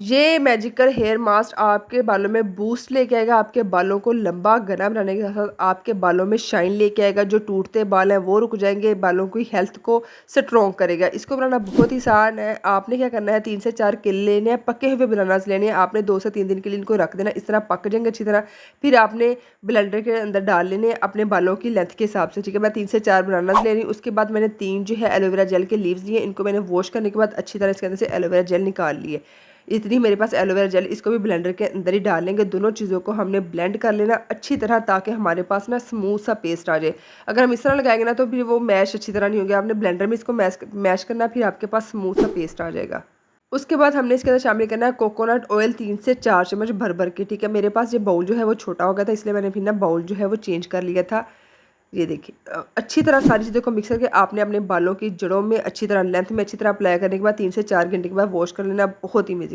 ये magical hair mask आपके बालों में बूस्ट लेके आएगा, आपके बालों को लंबा घना बनाने के साथ-साथ आपके बालों में शाइन लेके आएगा, जो टूटते बाल हैं वो रुक जाएँगे, बालों की हेल्थ को स्ट्रॉन्ग करेगा। इसको बनाना बहुत ही आसान है, आपने क्या करना है 3 से 4 केले लेने हैं, पके हुए बनानास लेने हैं, आपने 2 से 3 दिन के लिए इनको रख देना, इस तरह पक जाएँगे अच्छी तरह। फिर आपने ब्लेंडर के अंदर डाल लेने हैं अपने बालों की लेंथ के हिसाब से, ठीक है? मैं 3 से 4 बनानास ले रही हूँ, उसके बाद मैंने 3 जो है एलोवेरा जेल के लीव्स लिए, इनको मैंने वॉश करने के बाद अच्छी तरह इसके अंदर से एलोवेरा जेल निकाल लिए। इतनी मेरे पास एलोवेरा जेल, इसको भी ब्लेंडर के अंदर ही डाल लेंगे। दोनों चीज़ों को हमने ब्लेंड कर लेना अच्छी तरह, ताकि हमारे पास ना स्मूथ सा पेस्ट आ जाए। अगर हम इस तरह लगाएंगे ना तो फिर वो मैश अच्छी तरह नहीं होगा। आपने ब्लेंडर में इसको मैश मैश करना, फिर आपके पास स्मूथ सा पेस्ट आ जाएगा। उसके बाद हमने इसके अंदर शामिल करना है कोकोनट ऑयल 3 से 4 चम्मच भर भर के, ठीक है? मेरे पास ये बाउल जो है वो छोटा हो गया था, इसलिए मैंने फिर ना बाउल जो है वो चेंज कर लिया था। ये देखिए अच्छी तरह सारी चीज़ों को मिक्स करके आपने अपने बालों की जड़ों में अच्छी तरह लेंथ में अच्छी तरह अप्लाई करने के बाद 3 से 4 घंटे के बाद वॉश कर लेना। बहुत ही अमेज़िंग।